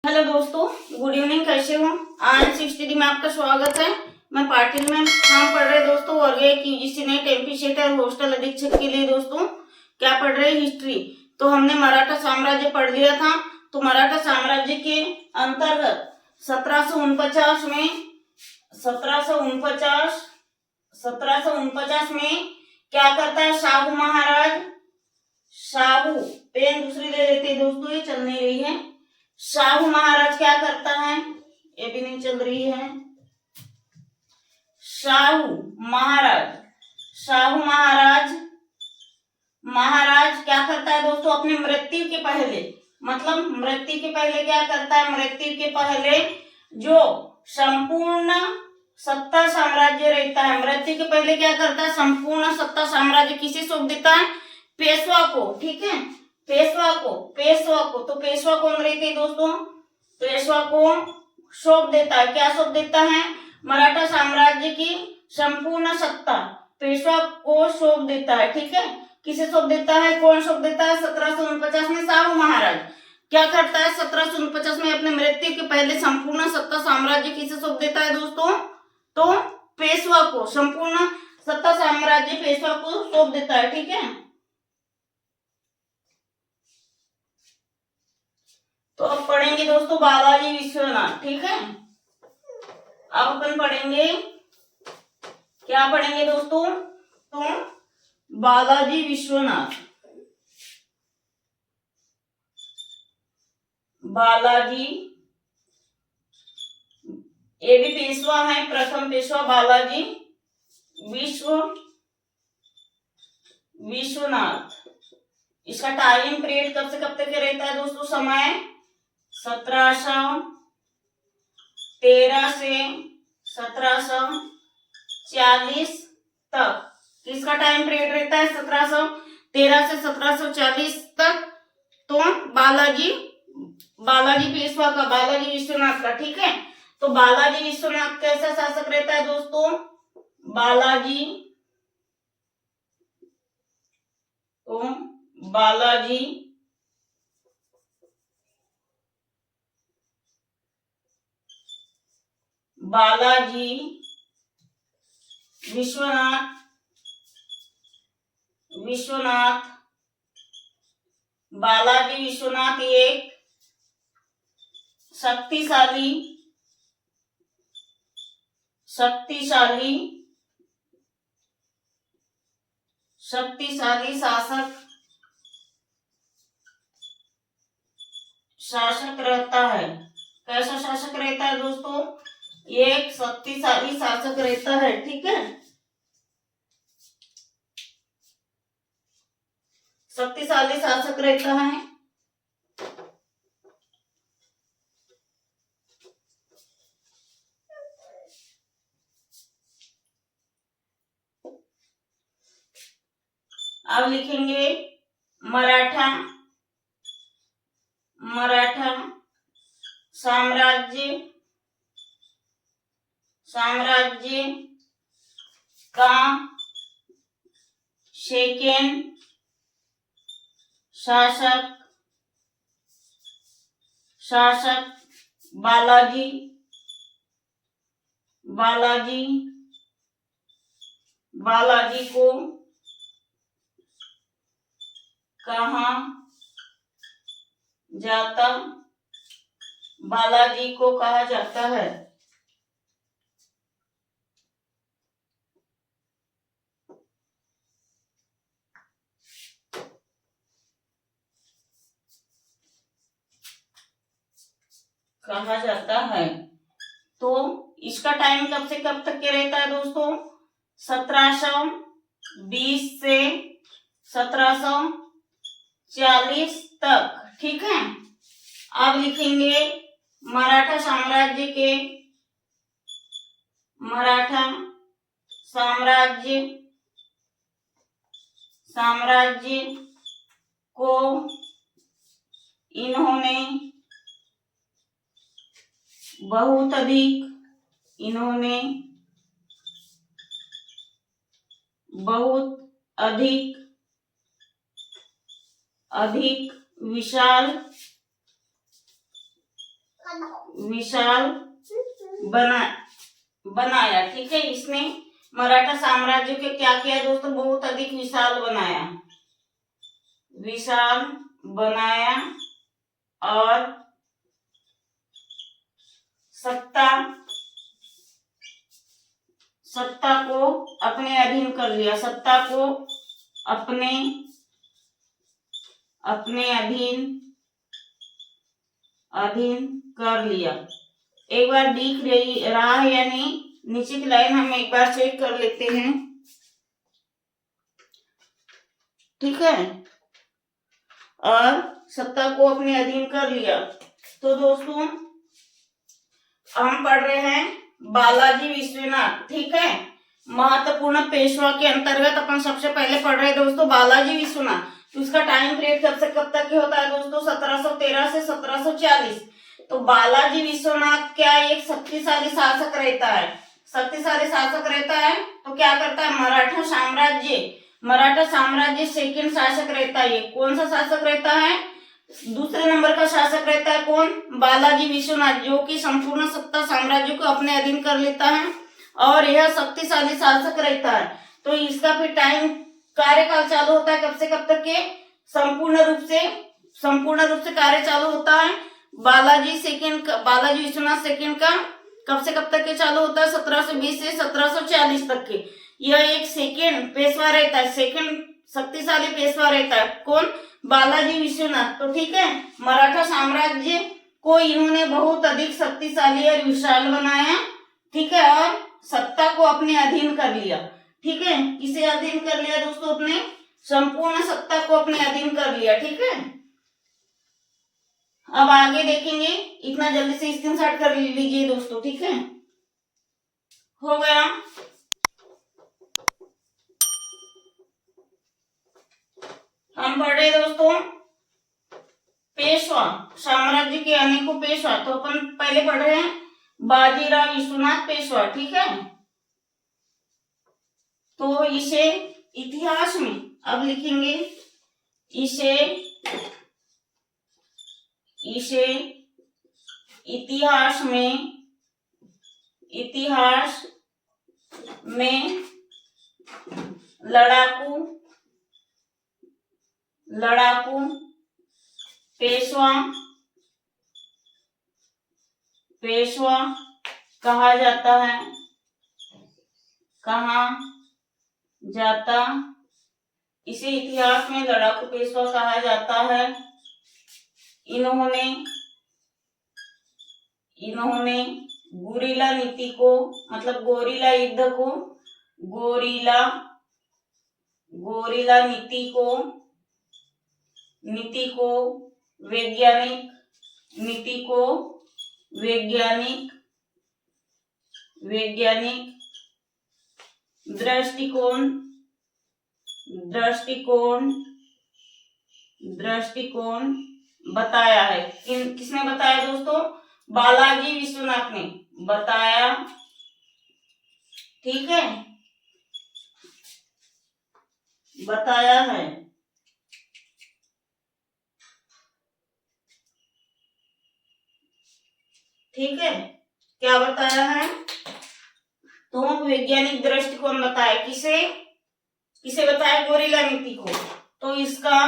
Hello दोस्तों, good evening. कैसे हो? आज 6 में आपका स्वागत है। मैं पाटिल में हम पढ़ रहे दोस्तों वर्ग 1 यूजीसी नेट एमपी सेट और हॉस्टल अधीक्षक के लिए। दोस्तों क्या पढ़ रहे? हिस्ट्री। तो हमने मराठा साम्राज्य पढ़ लिया था। तो मराठा साम्राज्य के अंतर्गत 1749 में 1749 में क्या करता है शाहू महाराज? शाहू पेन दूसरी ले लेते हैं दोस्तों, ये चल नहीं रही है। शाहू महाराज क्या करता है? ये भी नहीं चल रही है। शाहू महाराज क्या करता है दोस्तों? अपनी मृत्यु के पहले, मतलब मृत्यु के पहले क्या करता है? मृत्यु के पहले जो संपूर्ण सत्ता साम्राज्य रहता है, मृत्यु के पहले क्या करता है? संपूर्ण सत्ता साम्राज्य किसे सौंप देता है? पेशवा को। ठीक है, पेशवा को। तो पेशवा कौन रहते हैं दोस्तों? पेशवा को सौंप देता है। क्या सौंप देता है? मराठा साम्राज्य की संपूर्ण सत्ता पेशवा को सौंप देता है। ठीक है, किसे सौंप देता है? कौन सौंप देता है? 1749 में शाहू महाराज क्या करता है? 1749 में अपने मृत्यु के पहले संपूर्ण सत्ता साम्राज्य किसे सौंप देता है दोस्तों? तो पेशवा को। संपूर्ण सत्ता साम्राज्य पेशवा को सौंप देता है। ठीक है, तो अब पढ़ेंगे दोस्तों बालाजी विश्वनाथ। ठीक है, अब अपन पढ़ेंगे, क्या पढ़ेंगे दोस्तों? तो बालाजी विश्वनाथ। बालाजी, ये भी पेशवा है, प्रथम पेशवा बालाजी विश्वनाथ। इसका टाइम पीरियड कब से कब तक रहता है दोस्तों? समय 1713 से 1740 तक। किसका टाइम पीरियड रहता है? 1713 से 1740 तक। तो बालाजी पेशवा का, बालाजी विश्वनाथ का। ठीक है, तो बालाजी विश्वनाथ कैसा शासक रहता है दोस्तों? बालाजी बालाजी विश्वनाथ एक शक्तिशाली शासक रहता है। कैसा शासक रहता है दोस्तों? एक शक्तिशाली शासक रहता है। ठीक है, शक्तिशाली शासक रहता है। अब लिखेंगे मराठा साम्राज्य का सेकेंड शासक बालाजी को कहा जाता है। तो इसका टाइम कब से कब तक के रहता है दोस्तों? 1720 से 1740 तक। ठीक है, अब लिखेंगे मराठा साम्राज्य को इन्होंने बहुत अधिक विशाल विशाल बनाया। ठीक है, इसने मराठा साम्राज्य के क्या किया दोस्तों, बहुत अधिक विशाल बनाया, विशाल बनाया और सत्ता को अपने अधीन कर लिया, सत्ता को अपने अधीन कर लिया। एक बार दिख रहा है या नहीं, नीचे की लाइन हम एक बार चेक कर लेते हैं। ठीक है, और सत्ता को अपने अधीन कर लिया। तो दोस्तों हम पढ़ रहे हैं बालाजी विश्वनाथ। ठीक है, महत्वपूर्ण पेशवा के अंतर्गत अपन सबसे पहले पढ़ रहे हैं दोस्तों बालाजी विश्वनाथ। तो उसका टाइम पीरियड कब से कब तक होता है दोस्तों, 1713 से 1740। तो बालाजी विश्वनाथ क्या एक शक्तिशाली शासक रहता है, शक्तिशाली शासक रहता है। तो क्या करता है, मराठा साम्राज्य सेकंड शासक रहता है। कौन सा शासक रहता है, दूसरे नंबर का शासक रहता है कौन, बालाजी विश्वनाथ, जो कि संपूर्ण सत्ता साम्राज्य को अपने अधीन कर लेता है और यह शक्तिशाली शासक रहता है। तो इसका फिर टाइम कार्यकाल चालू होता है कब से कब तक के, संपूर्ण रूप से कार्य चालू होता है बालाजी विश्वनाथ सेकंड का कब से कब तक के चालू होता है, 1720 से 1740 तक के। यह एक सेकंड पेशवा रहता है, सेकंड शक्तिशाली पेशवा रहता है कौन, बालाजी विश्वनाथ। तो ठीक है, मराठा साम्राज्य को इन्होंने बहुत अधिक शक्तिशाली और विशाल बनाया। ठीक है, और सत्ता को अपने अधीन कर लिया। ठीक है, किसे अधीन कर लिया दोस्तों, अपने संपूर्ण सत्ता को अपने अधीन कर लिया। ठीक है, अब आगे देखेंगे, इतना जल्दी से स्क्रीनशॉट कर लीजिए दोस्तों। ठीक है, हो गया। हम पढ़ रहे दोस्तों पेशवा साम्राज्य के अनेकों पेशवा। तो अपन पहले पढ़ रहे हैं बाजीराव विश्वनाथ पेशवा। ठीक है, तो इसे इतिहास में अब लिखेंगे, इसे इतिहास में लड़ाकू पेशवा कहा जाता है, इसे इतिहास में लड़ाकू पेशवा कहा जाता है। इन्होंने गुरिल्ला नीति को, मतलब गोरिल्ला युद्ध को, गोरिल्ला नीति को वैज्ञानिक दृष्टिकोण बताया है। किसने बताया दोस्तों, बालाजी विश्वनाथ ने बताया। ठीक है, बताया है। ठीक है, क्या बताया है, तो वैज्ञानिक दृष्टिकोण बताया। किसे बताया, गोरिल्ला नीति को। तो इसका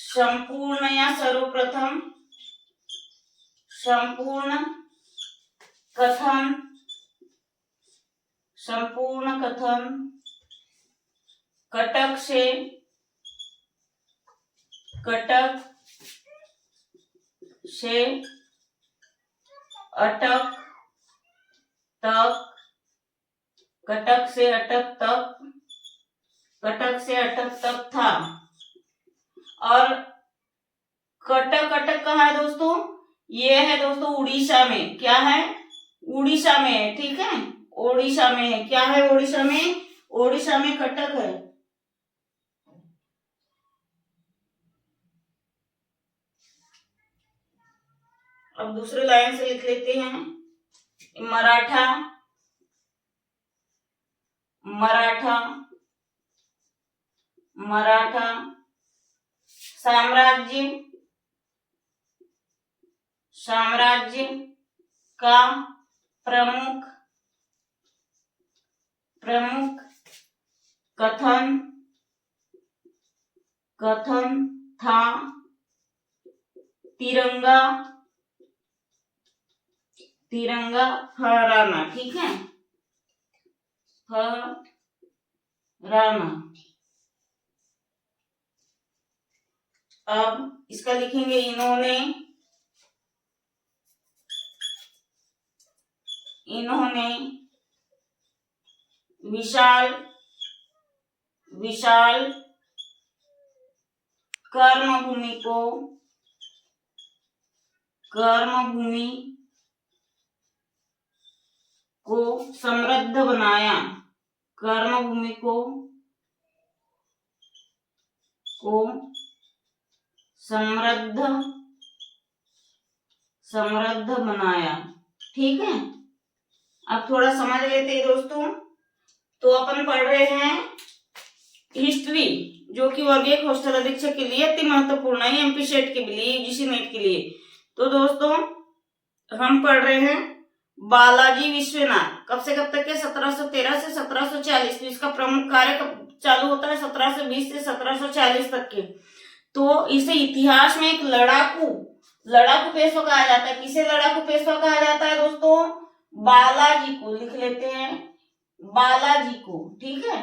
संपूर्ण या सर्वप्रथम संपूर्ण कथन कटक से अटक तक था। और कटक कहाँ है दोस्तों, ये है दोस्तों उड़ीसा में। क्या है, उड़ीसा में है। ठीक है, ओडिशा में है। क्या है, ओडिशा में कटक है। अब दूसरे लाइन से लिख लेते हैं, मराठा साम्राज्य साम्राज्य का प्रमुख कथन था तिरंगा फहराना। ठीक है, फहराना। अब इसका लिखेंगे इन्होंने विशाल कर्मभूमि को समृद्ध बनाया। कर्मभूमि को समृद्ध बनाया। ठीक है, अब थोड़ा समझ लेते हैं दोस्तों। तो अपन पढ़ रहे हैं हिस्ट्री, जो कि वर्गीय हॉस्टल अधीक्षक के लिए अति महत्वपूर्ण है, एमपी सेट के लिए, यूजीसी नेट के लिए। तो दोस्तों हम पढ़ रहे हैं बालाजी विश्वनाथ। कब से कब तक के? 1713 से 1740। तो इसका प्रमुख कार्य कब चालू होता है? 1720 से 1740 तक के। तो इसे इतिहास में एक लड़ाकू पेशवा कहा जाता है। किसे लड़ाकू पेशवा कहा जाता है दोस्तों? बालाजी को। लिख लेते हैं, बालाजी को। ठीक है,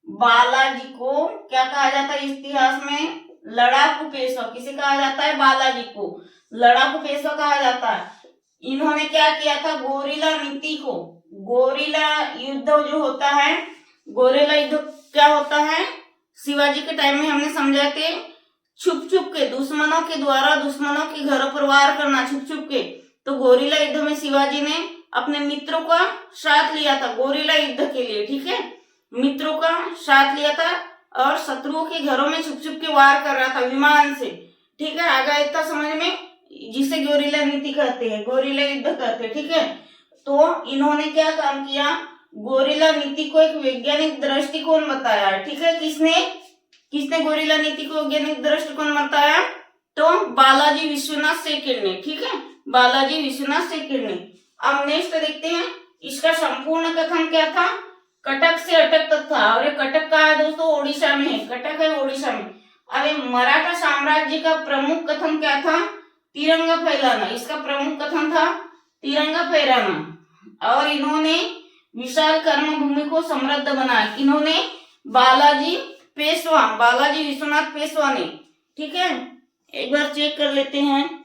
बालाजी को क्या कहा जाता है इतिहास में? लड़ाकू पेशवा। किसे कहा जाता है? बालाजी को लड़ाकू पेशवा कहा जाता है। इन्होंने क्या किया था? गोरिल्ला नीति को, गोरिल्ला युद्ध जो होता है, गोरिल्ला युद्ध क्या होता है? शिवाजी के टाइम में हमने समझाए थे, छुप के दुश्मनों के द्वारा दुश्मनों के घरों पर वार करना, छुप के। तो गोरिल्ला युद्ध में शिवाजी ने अपने मित्रों का साथ लिया था गोरिल्ला युद्ध के लिए। ठीक है, मित्रों का साथ लिया था और शत्रुओं के घरों में छुप के वार कर रहा था विमान से। ठीक है, आ गया इतना समझ में, जिसे गोरिल्ला नीति कहते हैं, गोरिल्ला युद्ध कहते हैं। ठीक है, तो इन्होंने क्या काम किया? गोरिल्ला नीति को एक वैज्ञानिक दृष्टिकोण बताया। ठीक है, किसने गोरिल्ला नीति को वैज्ञानिक दृष्टिकोण बताया? तो बालाजी विश्वनाथ सेकेंड ने। ठीक है, बालाजी विश्वनाथ सेकेंड ने। अब नेक्स्ट देखते हैं, इसका संपूर्ण कथन क्या था? कटक से अटक तक था। और ये कटक कहाँ है दोस्तों? ओडिशा में है। कटक है ओडिशा में। अब मराठा साम्राज्य का प्रमुख कथन क्या था? तिरंगा फहराना। इसका प्रमुख कथन था तिरंगा फहराना। और इन्होंने विशाल कर्मभूमि को समृद्ध बनाया। इन्होंने बालाजी विश्वनाथ पेशवा ने। ठीक है, एक बार चेक कर लेते हैं।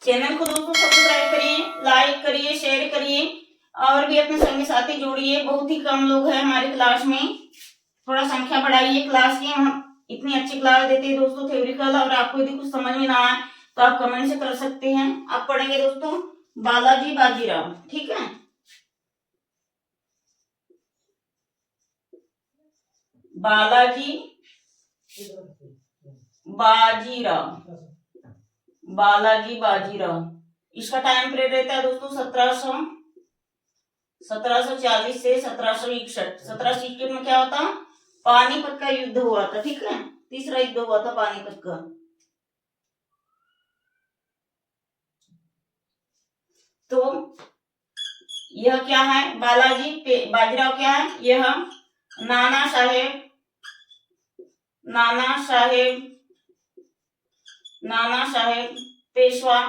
चैनल को दोस्तों सब्सक्राइब करिए, लाइक करिए, शेयर करिए और भी अपने संगी साथी जोड़िए। बहुत ही कम लोग हैं हमारी क्लास में, थोड़ा संख्या बढ़ाइए क्लास की। हम इतनी अच्छी क्लास देते हैं दोस्तों थ्योरिकल। और आपको यदि कुछ समझ में ना आए तो आप कमेंट से कर सकते हैं। आप पढ़ेंगे दोस्तों बालाजी बाजीराव। ठीक है, बालाजी बाजीराव। इसका टाइम पीरियड रहता है दोस्तों 1740 से 1761। 1761 में क्या होता? पानीपत का युद्ध हुआ था। ठीक है, तीसरा युद्ध हुआ था पानीपत का। तो यह क्या है? बाजीराव क्या है? यह नाना साहेब पेशवा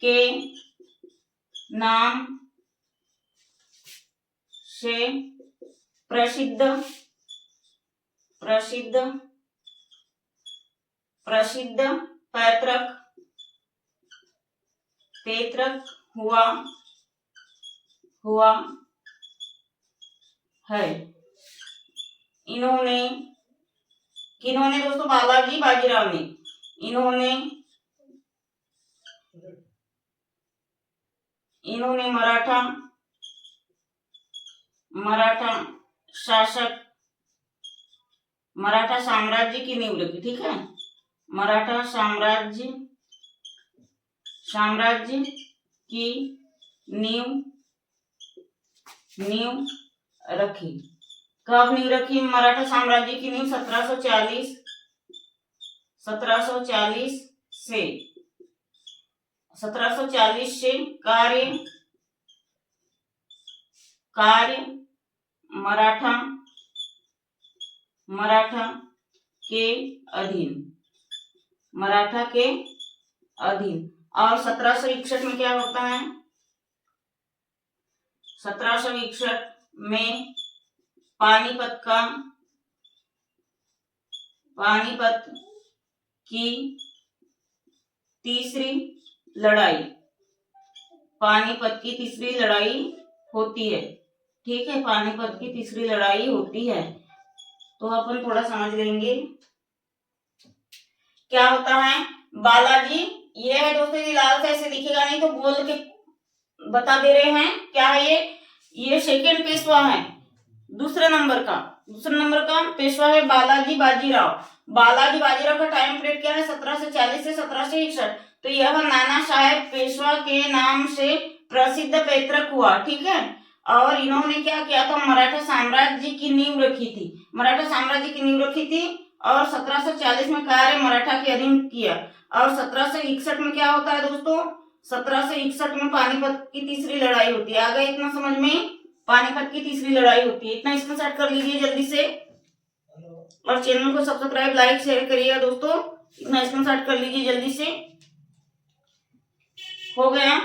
के नाम से प्रसिद्ध पैतृक हुआ है। किन्होंने दोस्तों? बालाजी बाजीराव ने। इन्होंने मराठा साम्राज्य की नींव रखी। ठीक है, मराठा साम्राज्य की नींव रखी। कब नींव रखी मराठा साम्राज्य की नींव? 1740 से 1740 से कार्य मराठा के अधीन। और 1761 में क्या होता है? 1761 में पानीपत की तीसरी लड़ाई होती है। ठीक है, पानीपत की तीसरी लड़ाई होती है। तो अपन थोड़ा समझ लेंगे क्या होता है। बालाजी, ये है दोस्तों, ये लाल से ऐसे दिखेगा नहीं तो बोल के बता दे रहे हैं क्या है ये सेकंड पेशवा है। दूसरे नंबर का पेशवा है बालाजी बाजीराव का टाइम पीरियड क्या है? 1740 से 1761। तो यह नाना साहेब पेशवा के नाम से प्रसिद्ध पैतृक हुआ। ठीक है, और इन्होंने क्या किया था? मराठा साम्राज्य की नींव रखी थी और 1740 में कार्य मराठा के अधीन किया। और 1761 में क्या होता है दोस्तों? 1761 में पानीपत की तीसरी लड़ाई होती है। आ गया इतना समझ में? पानीपत की तीसरी लड़ाई होती है। इतना स्क्रीनशॉट कर लीजिए जल्दी से, और चैनल को सब्सक्राइब लाइक शेयर करिएगा दोस्तों। इतना स्क्रीनशॉट कर लीजिए जल्दी से। हो गया?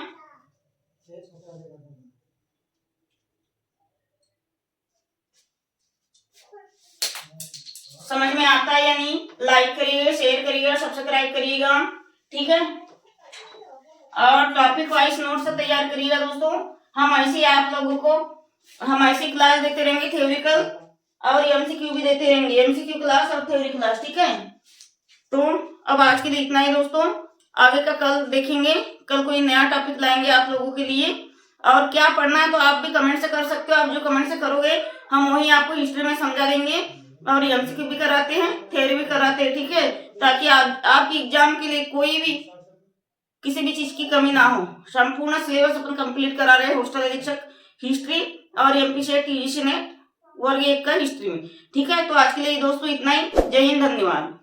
समझ में आता है या नहीं? लाइक करिएगा, शेयर करिएगा, सब्सक्राइब करिएगा। ठीक है, और टॉपिक वाइज नोट से तैयार करिएगा दोस्तों। हम ऐसी क्लास देते रहेंगे, थ्योरिकल और एमसीक्यू भी देते रहेंगे, एमसीक्यू क्लास और थ्योरी क्लास। ठीक है, तो अब आज के लिए इतना ही दोस्तों। आगे का कल देखेंगे, कल कोई नया टॉपिक लाएंगे आप लोगों के लिए। और क्या पढ़ना है तो आप भी कमेंट से कर सकते हो। आप जो कमेंट से करोगे हम वही आपको हिस्ट्री में समझा देंगे, और एमसीक्यू भी कराते हैं, थ्योरी भी कराते हैं। ठीक है, ताकि आपकी एग्जाम के लिए कोई भी किसी भी चीज की कमी ना हो। संपूर्ण सिलेबस अपन कंप्लीट करा रहे हैं हॉस्टल अधीक्षक हिस्ट्री और एमपी सेट टीजीसी नेट वर्ग 1 का हिस्ट्री में। ठीक है, तो आज के लिए दोस्तों इतना ही। जय हिंद, धन्यवाद।